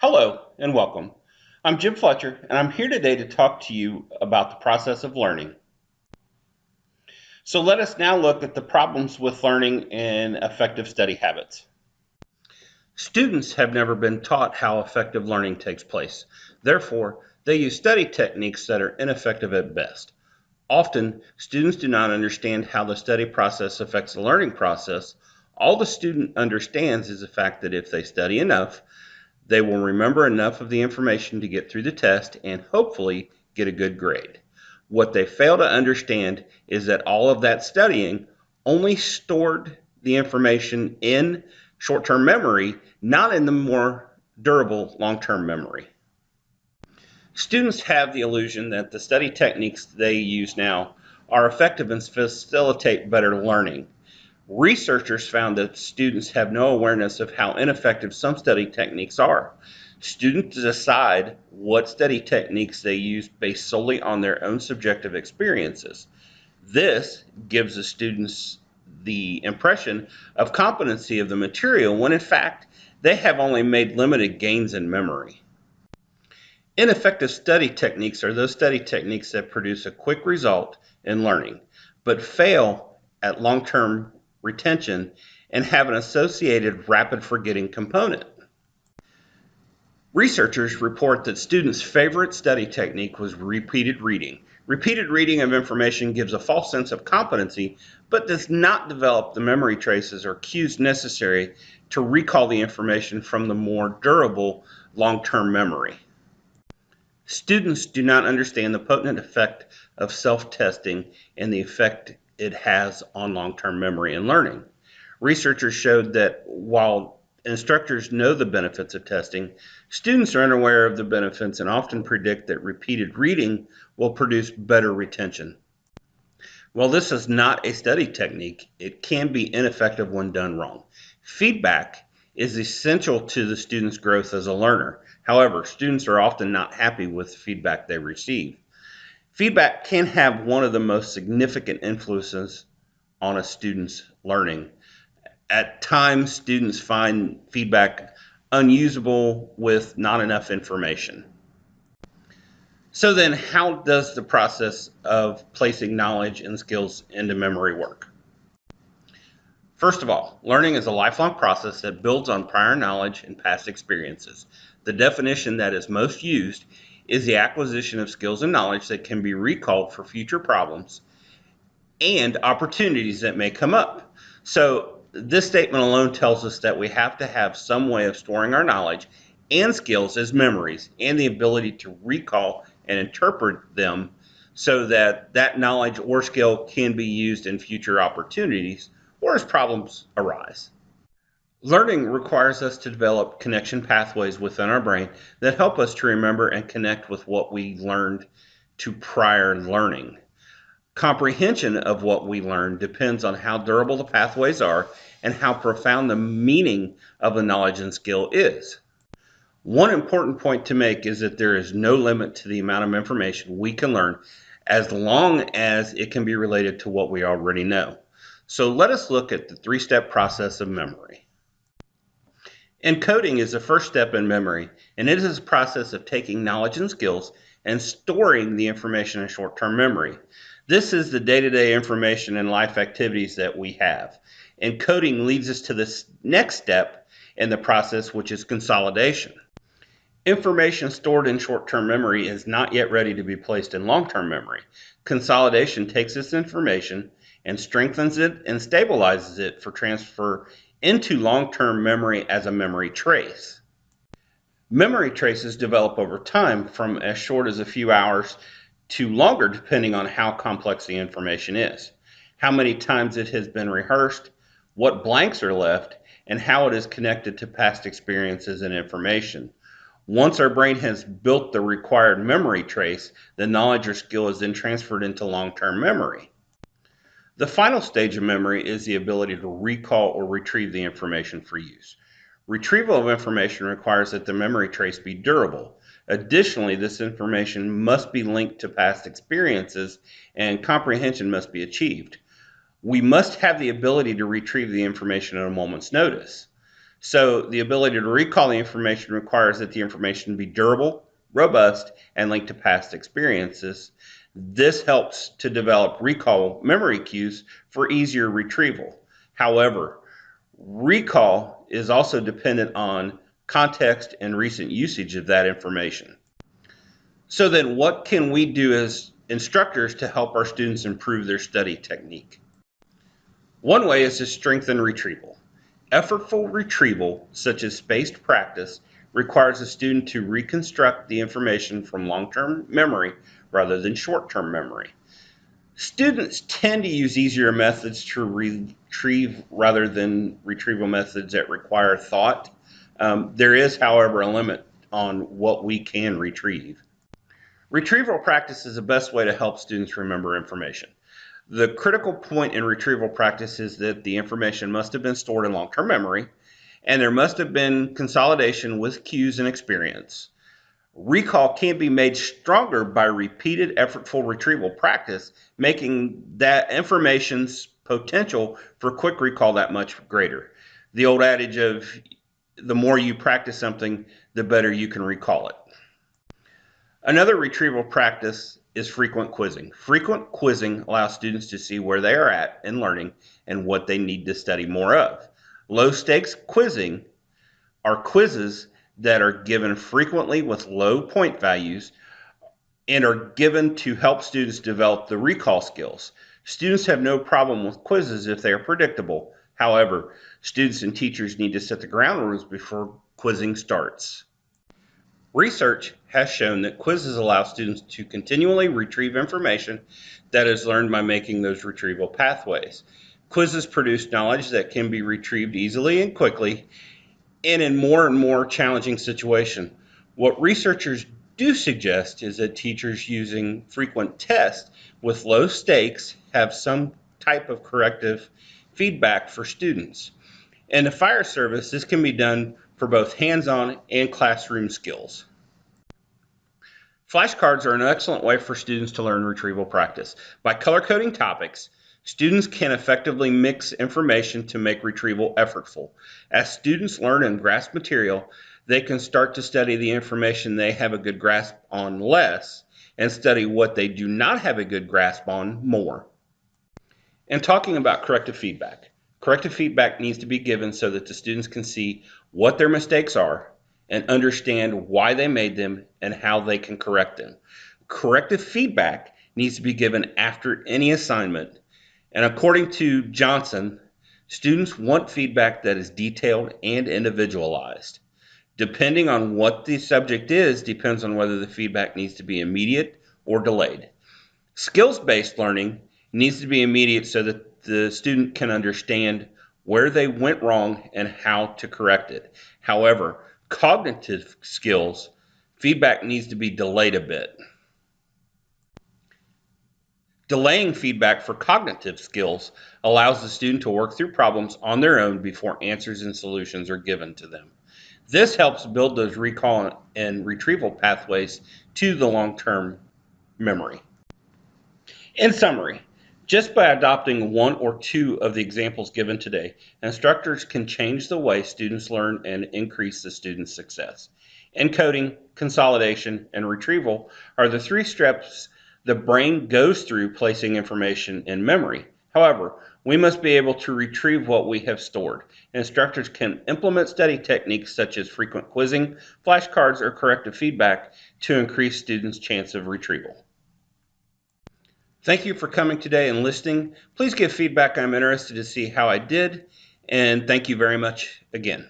Hello and welcome. I'm Jim Fletcher and I'm here today to talk to you about the process of learning. So let us now look at the problems with learning and effective study habits. Students have never been taught how effective learning takes place. Therefore, they use study techniques that are ineffective at best. Often, students do not understand how the study process affects the learning process. All the student understands is the fact that if they study enough, they will remember enough of the information to get through the test and hopefully get a good grade. What they fail to understand is that all of that studying only stored the information in short-term memory, not in the more durable long-term memory. Students have the illusion that the study techniques they use now are effective and facilitate better learning. Researchers found that students have no awareness of how ineffective some study techniques are. Students decide what study techniques they use based solely on their own subjective experiences. This gives the students the impression of competency of the material when in fact they have only made limited gains in memory. Ineffective study techniques are those study techniques that produce a quick result in learning, but fail at long-term retention and have an associated rapid forgetting component. Researchers report that students' favorite study technique was repeated reading. Repeated reading of information gives a false sense of competency, but does not develop the memory traces or cues necessary to recall the information from the more durable long-term memory. Students do not understand the potent effect of self-testing and the effect it has on long-term memory and learning. Researchers showed that while instructors know the benefits of testing, students are unaware of the benefits and often predict that repeated reading will produce better retention. While this is not a study technique, it can be ineffective when done wrong. Feedback is essential to the student's growth as a learner. However, students are often not happy with the feedback they receive. Feedback can have one of the most significant influences on a student's learning. At times, students find feedback unusable with not enough information. So then, how does the process of placing knowledge and skills into memory work? First of all, learning is a lifelong process that builds on prior knowledge and past experiences. The definition that is most used is the acquisition of skills and knowledge that can be recalled for future problems and opportunities that may come up. So this statement alone tells us that we have to have some way of storing our knowledge and skills as memories and the ability to recall and interpret them so that that knowledge or skill can be used in future opportunities or as problems arise. Learning requires us to develop connection pathways within our brain that help us to remember and connect with what we learned to prior learning. Comprehension of what we learn depends on how durable the pathways are and how profound the meaning of the knowledge and skill is. One important point to make is that there is no limit to the amount of information we can learn as long as it can be related to what we already know. So let us look at the three-step process of memory. Encoding is the first step in memory, and it is a process of taking knowledge and skills and storing the information in short-term memory. This is the day-to-day information and life activities that we have. Encoding leads us to this next step in the process, which is consolidation. Information stored in short-term memory is not yet ready to be placed in long-term memory. Consolidation takes this information and strengthens it and stabilizes it for transfer into long-term memory as a memory trace. Memory traces develop over time from as short as a few hours to longer depending on how complex the information is, how many times it has been rehearsed, what blanks are left, and how it is connected to past experiences and information. Once our brain has built the required memory trace, the knowledge or skill is then transferred into long-term memory. The final stage of memory is the ability to recall or retrieve the information for use. Retrieval of information requires that the memory trace be durable. Additionally, this information must be linked to past experiences and comprehension must be achieved. We must have the ability to retrieve the information at a moment's notice. So the ability to recall the information requires that the information be durable, robust, and linked to past experiences. This helps to develop recall memory cues for easier retrieval. However, recall is also dependent on context and recent usage of that information. So then what can we do as instructors to help our students improve their study technique? One way is to strengthen retrieval. Effortful retrieval, such as spaced practice, requires a student to reconstruct the information from long-term memory rather than short-term memory. Students tend to use easier methods to retrieve rather than retrieval methods that require thought. There is, however, a limit on what we can retrieve. Retrieval practice is the best way to help students remember information. The critical point in retrieval practice is that the information must have been stored in long-term memory, and there must have been consolidation with cues and experience. Recall can be made stronger by repeated effortful retrieval practice, making that information's potential for quick recall that much greater. The old adage of the more you practice something, the better you can recall it. Another retrieval practice is frequent quizzing. Frequent quizzing allows students to see where they are at in learning and what they need to study more of. Low stakes quizzing are quizzes that are given frequently with low point values and are given to help students develop the recall skills. Students have no problem with quizzes if they are predictable. However, students and teachers need to set the ground rules before quizzing starts. Research has shown that quizzes allow students to continually retrieve information that is learned by making those retrieval pathways. Quizzes produce knowledge that can be retrieved easily and quickly and in more and more challenging situations. What researchers do suggest is that teachers using frequent tests with low stakes have some type of corrective feedback for students. In the fire service, this can be done for both hands-on and classroom skills. Flashcards are an excellent way for students to learn retrieval practice. By color-coding topics, students can effectively mix information to make retrieval effortful. As students learn and grasp material, they can start to study the information they have a good grasp on less and study what they do not have a good grasp on more. And talking about corrective feedback needs to be given so that the students can see what their mistakes are and understand why they made them and how they can correct them. Corrective feedback needs to be given after any assignment. And according to Johnson, students want feedback that is detailed and individualized. Depending on what the subject is, depends on whether the feedback needs to be immediate or delayed. Skills-based learning needs to be immediate so that the student can understand where they went wrong and how to correct it. However, cognitive skills, feedback needs to be delayed a bit. Delaying feedback for cognitive skills allows the student to work through problems on their own before answers and solutions are given to them. This helps build those recall and retrieval pathways to the long-term memory. In summary, just by adopting one or two of the examples given today, instructors can change the way students learn and increase the student's success. Encoding, consolidation, and retrieval are the three steps the brain goes through placing information in memory. However, we must be able to retrieve what we have stored. Instructors can implement study techniques such as frequent quizzing, flashcards, or corrective feedback to increase students' chance of retrieval. Thank you for coming today and listening. Please give feedback. I'm interested to see how I did, and thank you very much again.